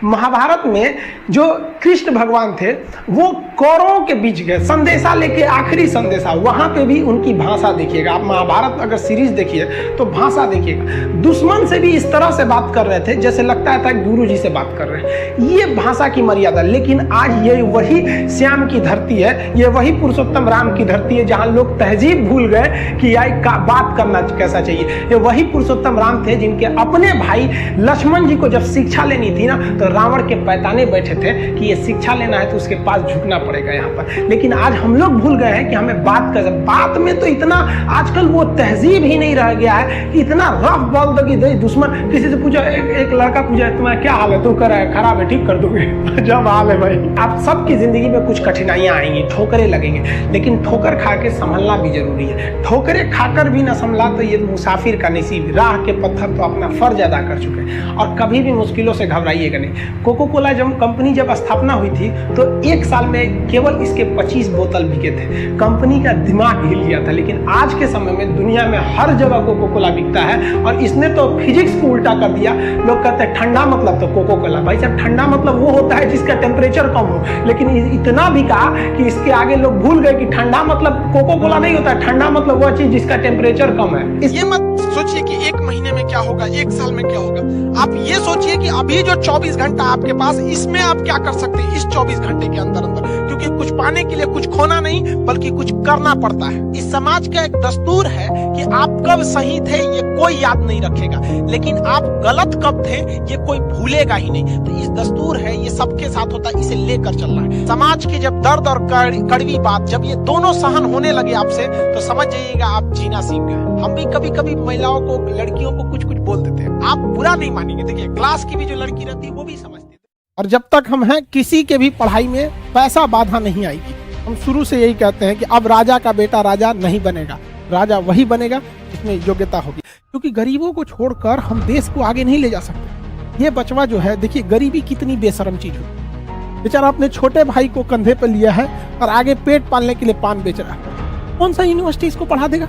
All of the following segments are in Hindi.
महाभारत में जो कृष्ण भगवान थे वो कौरवों के बीच गए संदेशा लेके, आखिरी संदेशा। वहां पे भी उनकी भाषा देखिएगा, आप महाभारत अगर सीरीज देखिए तो भाषा देखिएगा। दुश्मन से भी इस तरह से बात कर रहे थे जैसे लगता था गुरु जी से बात कर रहे हैं। ये भाषा की मर्यादा। लेकिन आज ये वही श्याम की धरती है, ये वही पुरुषोत्तम राम की धरती है जहां लोग तहजीब भूल गए कि यार बात करना कैसा चाहिए। ये वही पुरुषोत्तम राम थे जिनके अपने भाई लक्ष्मण जी को जब शिक्षा लेनी थी ना तो रावण के पैताने बैठे थे कि ये शिक्षा लेना है तो उसके पास झुकना पड़ेगा यहाँ पर। लेकिन आज हम लोग भूल गए हैं कि हमें बात में तो इतना आजकल वो तहजीब ही नहीं रह गया है कि इतना रफ बोल दो कि दुश्मन किसी से पूछा, एक लड़का पूछा तुम्हारा क्या हाल है, तो कर है खराब है, ठीक कर दोगे। जब हाल है भाई, आप सबकी जिंदगी में कुछ कठिनाइयां आएंगी, ठोकरें लगेंगे, लेकिन ठोकर खा के संभलना भी जरूरी है। ठोकरें खाकर भी ना संभला तो ये मुसाफिर का नसीब। राह के पत्थर तो अपना फर्ज अदा कर चुके हैं और कभी भी मुश्किलों से घबराइएगा नहीं। कोको कोला कंपनी जब स्थापना हुई थी तो एक साल में केवल इसके 25 बोतल बिके थे। कंपनी का दिमाग हिल गया था। लेकिन आज के समय में दुनिया में हर जगह कोको कोला बिकता है और इसने तो फिजिक्स को उल्टा कर दिया। लोग कहते हैं ठंडा मतलब तो कोको कोला। भाई साहब, ठंडा मतलब वो होता है जिसका टेम्परेचर कम हो। लेकिन इतना भी कहा कि इसके आगे लोग भूल गए कि ठंडा मतलब कोको कोला नहीं होता, ठंडा मतलब वो चीज जिसका टेम्परेचर कम है। ये मत सोचिए कि एक महीने में क्या होगा, एक साल में क्या होगा। आप ये सोचिए कि अभी जो 24 घंटा आपके पास, इसमें आप क्या कर सकते हैं इस 24 घंटे के अंदर अंदर। क्योंकि कुछ पाने के लिए कुछ खोना नहीं बल्कि कुछ करना पड़ता है। इस समाज का एक दस्तूर है कि आप कब सही थे ये कोई याद नहीं रखेगा, लेकिन आप गलत कब थे ये कोई भूलेगा ही नहीं। तो इस दस्तूर है, ये सबके साथ होता है, इसे लेकर चलना है। समाज की जब दर्द और कड़वी बात जब ये दोनों सहन होने लगे आपसे तो समझ जाइएगा आप जीना सीख गए। हम भी कभी कभी महिलाओं को, लड़कियों को कुछ कुछ बोल देते हैं, आप बुरा नहीं मानेंगे। देखिए क्लास की भी जो लड़की रहती है वो भी समझती है। और जब तक हम हैं किसी के भी पढ़ाई में पैसा बाधा नहीं आएगी। हम शुरू से यही कहते हैं कि अब राजा का बेटा राजा नहीं बनेगा, राजा वही बनेगा जिसमें योग्यता होगी। क्योंकि गरीबों को छोड़कर हम देश को आगे नहीं ले जा सकते। ये बचवा जो है, देखिए गरीबी कितनी बेशरम चीज हो। बेचारा अपने छोटे भाई को कंधे पर लिया है और आगे पेट पालने के लिए पान बेच रहा है। कौन सा यूनिवर्सिटी इसको पढ़ा देगा?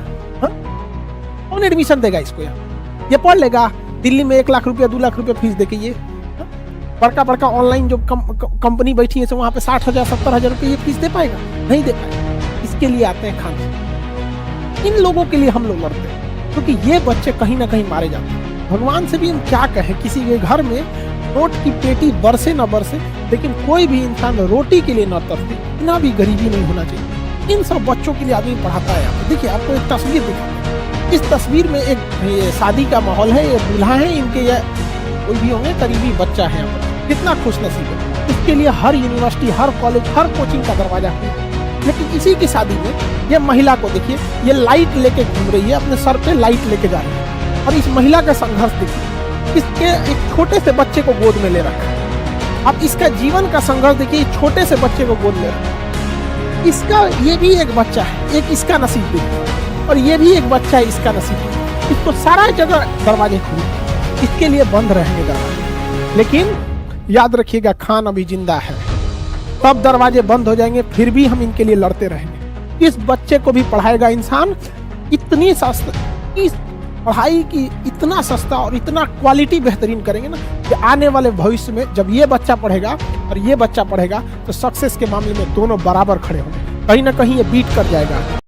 कौन एडमिशन देगा इसको? ये पढ़ लेगा दिल्ली में 1 लाख रुपया 2 लाख रुपया फीस देके। ये बड़का बड़का ऑनलाइन जो कंपनी बैठी है वहां पे 60,000 70,000 रुपये ये फीस दे पाएगा? नहीं दे पाएगा। इसके लिए आते हैं खाने। इन लोगों के लिए हम लोग लड़ते हैं क्योंकि ये बच्चे कहीं ना कहीं मारे जाते हैं। भगवान से भी हम क्या कहें, किसी के घर में नोट की पेटी बरसे न बरसे, लेकिन कोई भी इंसान रोटी के लिए न तरसे, इतना भी गरीबी नहीं होना चाहिए। इन सब बच्चों के लिए आदमी पढ़ाता है। देखिए आपको एक तस्वीर दिखा, इस तस्वीर में एक शादी का माहौल है, ये दूल्हा है, इनके ये कोई भी होंगे करीबी बच्चा है। कितना खुश नसीब है। इसके लिए हर यूनिवर्सिटी, हर कॉलेज, हर कोचिंग का दरवाजा है। लेकिन इसी की शादी में ये महिला को देखिए, ये लाइट लेके घूम रही है, अपने सर पे लाइट लेके जा रही है। और इस महिला का संघर्ष देखिए, इसके एक छोटे से बच्चे को गोद में ले रखा है। अब इसका जीवन का संघर्ष देखिए, छोटे से बच्चे को गोद ले रखा है। इसका ये भी एक बच्चा है, एक इसका नसीब भी है, और ये भी एक बच्चा है, इसका नसीब है। इसको सारा जगह दरवाजे खुले, इसके लिए बंद रहेंगे दरवाजे। लेकिन याद रखिएगा, खान अभी जिंदा है, तब दरवाजे बंद हो जाएंगे, फिर भी हम इनके लिए लड़ते रहेंगे। इस बच्चे को भी पढ़ाएगा इंसान। इतनी सस्ता, इस पढ़ाई की इतना सस्ता और इतना क्वालिटी बेहतरीन करेंगे ना कि आने वाले भविष्य में जब ये बच्चा पढ़ेगा और ये बच्चा पढ़ेगा तो सक्सेस के मामले में दोनों बराबर खड़े होंगे। कहीं ना कहीं ये बीट कर जाएगा।